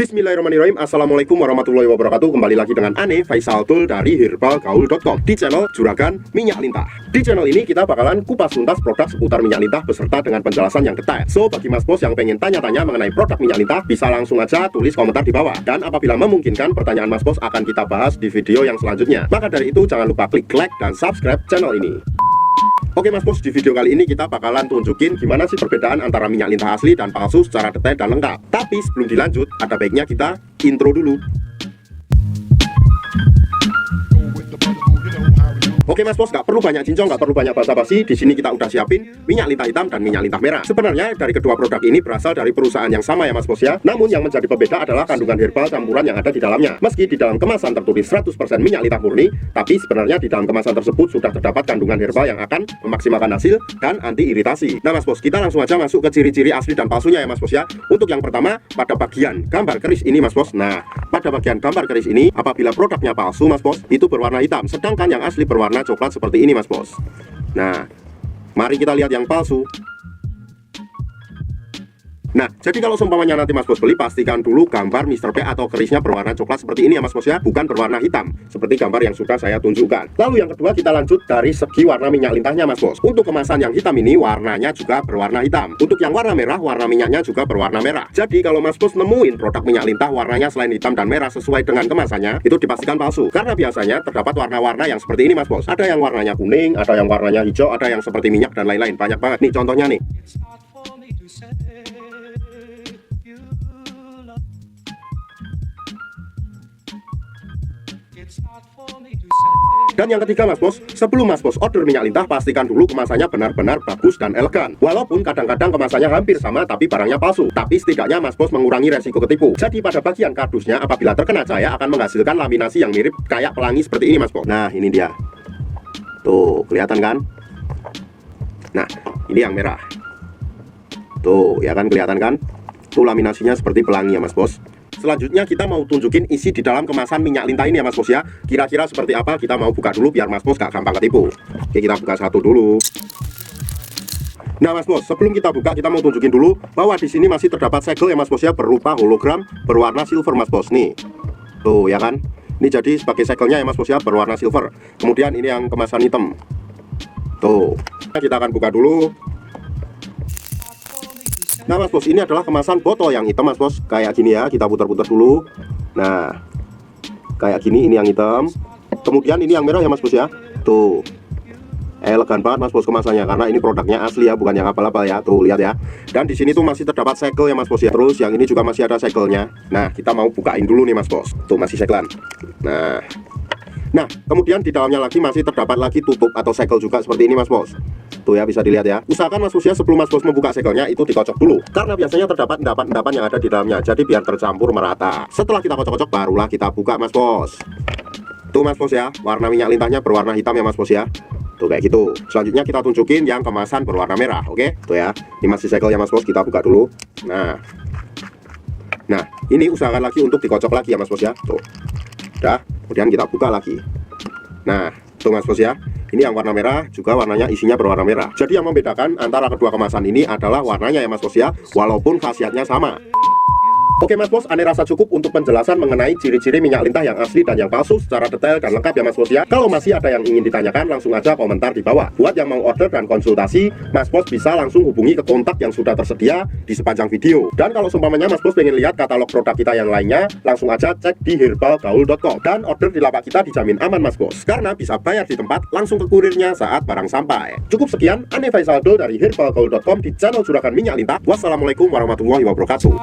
Bismillahirrahmanirrahim. Assalamualaikum warahmatullahi wabarakatuh. Kembali lagi dengan Ane Faisal Tul dari herbalgaul.com di channel Juragan Minyak Lintah. Di channel ini kita bakalan kupas tuntas produk seputar minyak lintah beserta dengan penjelasan yang detail. So, bagi mas bos yang pengen tanya-tanya mengenai produk minyak lintah, bisa langsung aja tulis komentar di bawah. Dan apabila memungkinkan, pertanyaan mas bos akan kita bahas di video yang selanjutnya. Maka dari itu, jangan lupa klik like dan subscribe channel ini. Oke mas bos, di video kali ini kita bakalan tunjukin gimana sih perbedaan antara minyak lintah asli dan palsu secara detail dan lengkap. Tapi sebelum dilanjut, ada baiknya kita intro dulu. Oke mas bos, nggak perlu banyak cincong, nggak perlu banyak basa-basi. Di sini kita udah siapin minyak lintah hitam dan minyak lintah merah. Sebenarnya dari kedua produk ini berasal dari perusahaan yang sama ya mas bos ya. Namun yang menjadi pembeda adalah kandungan herbal campuran yang ada di dalamnya. Meski di dalam kemasan tertulis 100% minyak lintah murni, tapi sebenarnya di dalam kemasan tersebut sudah terdapat kandungan herbal yang akan memaksimalkan hasil dan anti iritasi. Nah mas bos, kita langsung aja masuk ke ciri-ciri asli dan palsunya ya mas bos ya. Untuk yang pertama, pada bagian gambar keris ini mas bos. Nah, pada bagian gambar keris ini, apabila produknya palsu mas bos, itu berwarna hitam, sedangkan yang asli berwarna coklat seperti ini mas bos. Nah, mari kita lihat yang palsu. Nah, jadi kalau seumpamanya nanti mas bos beli, pastikan dulu gambar Mr. P atau kerisnya berwarna coklat seperti ini ya mas bos ya, bukan berwarna hitam seperti gambar yang sudah saya tunjukkan. Lalu yang kedua, kita lanjut dari segi warna minyak lintahnya mas bos. Untuk kemasan yang hitam ini, warnanya juga berwarna hitam. Untuk yang warna merah, warna minyaknya juga berwarna merah. Jadi kalau mas bos nemuin produk minyak lintah warnanya selain hitam dan merah sesuai dengan kemasannya, itu dipastikan palsu. Karena biasanya terdapat warna-warna yang seperti ini mas bos. Ada yang warnanya kuning, ada yang warnanya hijau, ada yang seperti minyak dan lain-lain. Banyak banget nih contohnya nih. Dan yang ketiga mas bos, sebelum mas bos order minyak lintah, pastikan dulu kemasannya benar-benar bagus dan elegan. Walaupun kadang-kadang kemasannya hampir sama tapi barangnya palsu, tapi setidaknya mas bos mengurangi resiko ketipu. Jadi pada bagian kardusnya, apabila terkena cahaya akan menghasilkan laminasi yang mirip kayak pelangi seperti ini mas bos. Nah ini dia, tuh kelihatan kan? Nah ini yang merah, tuh ya kan, kelihatan kan? Tuh laminasinya seperti pelangi ya mas bos. Selanjutnya kita mau tunjukin isi di dalam kemasan minyak lintah ini ya mas bos ya. Kira-kira seperti apa, kita mau buka dulu biar mas bos gak gampang ketipu. Oke, kita buka satu dulu. Nah mas bos, sebelum kita buka, kita mau tunjukin dulu bahwa di sini masih terdapat segel ya mas bos ya, berupa hologram berwarna silver mas bos. Nih, tuh ya kan. Ini jadi sebagai segelnya ya mas bos ya, berwarna silver. Kemudian ini yang kemasan hitam. Tuh, kita akan buka dulu. Nah mas bos, ini adalah kemasan botol yang hitam mas bos. Kayak gini ya, kita putar-putar dulu. Nah, kayak gini, ini yang hitam. Kemudian ini yang merah ya mas bos ya. Tuh, elegan banget mas bos kemasannya, karena ini produknya asli ya, bukan yang abal-abal ya. Tuh, lihat ya. Dan di sini tuh masih terdapat segel ya mas bos ya. Terus yang ini juga masih ada segelnya. Nah, kita mau bukain dulu nih mas bos. Tuh, masih segelan. Nah, kemudian di dalamnya lagi masih terdapat lagi tutup atau segel juga seperti ini mas bos. Tuh ya, bisa dilihat ya. Usahakan mas bos ya, sebelum mas bos membuka segelnya itu dikocok dulu, karena biasanya terdapat endapan-endapan yang ada di dalamnya. Jadi biar tercampur merata. Setelah kita kocok-kocok, barulah kita buka mas bos. Tuh mas bos ya, warna minyak lintahnya berwarna hitam ya mas bos ya. Tuh kayak gitu. Selanjutnya kita tunjukin yang kemasan berwarna merah. Oke, tuh ya, ini masih segel ya mas bos, kita buka dulu. Nah, ini usahakan lagi untuk dikocok lagi ya mas bos ya. Tuh, udah, kemudian kita buka lagi. Nah, tuh mas bos ya, ini yang warna merah juga warnanya isinya berwarna merah. Jadi yang membedakan antara kedua kemasan ini adalah warnanya ya mas bos ya, walaupun khasiatnya sama. Oke mas bos, Ane rasa cukup untuk penjelasan mengenai ciri-ciri minyak lintah yang asli dan yang palsu secara detail dan lengkap ya mas bos ya. Kalau masih ada yang ingin ditanyakan, langsung aja komentar di bawah. Buat yang mau order dan konsultasi, mas bos bisa langsung hubungi ke kontak yang sudah tersedia di sepanjang video. Dan kalau seumpamanya mas bos pengen lihat katalog produk kita yang lainnya, langsung aja cek di herbalgaul.com. Dan order di lapak kita dijamin aman mas bos, karena bisa bayar di tempat, langsung ke kurirnya saat barang sampai. Cukup sekian, Ane Faisal Tul dari herbalgaul.com di channel Juragan Minyak Lintah. Wassalamualaikum warahmatullahi wabarakatuh.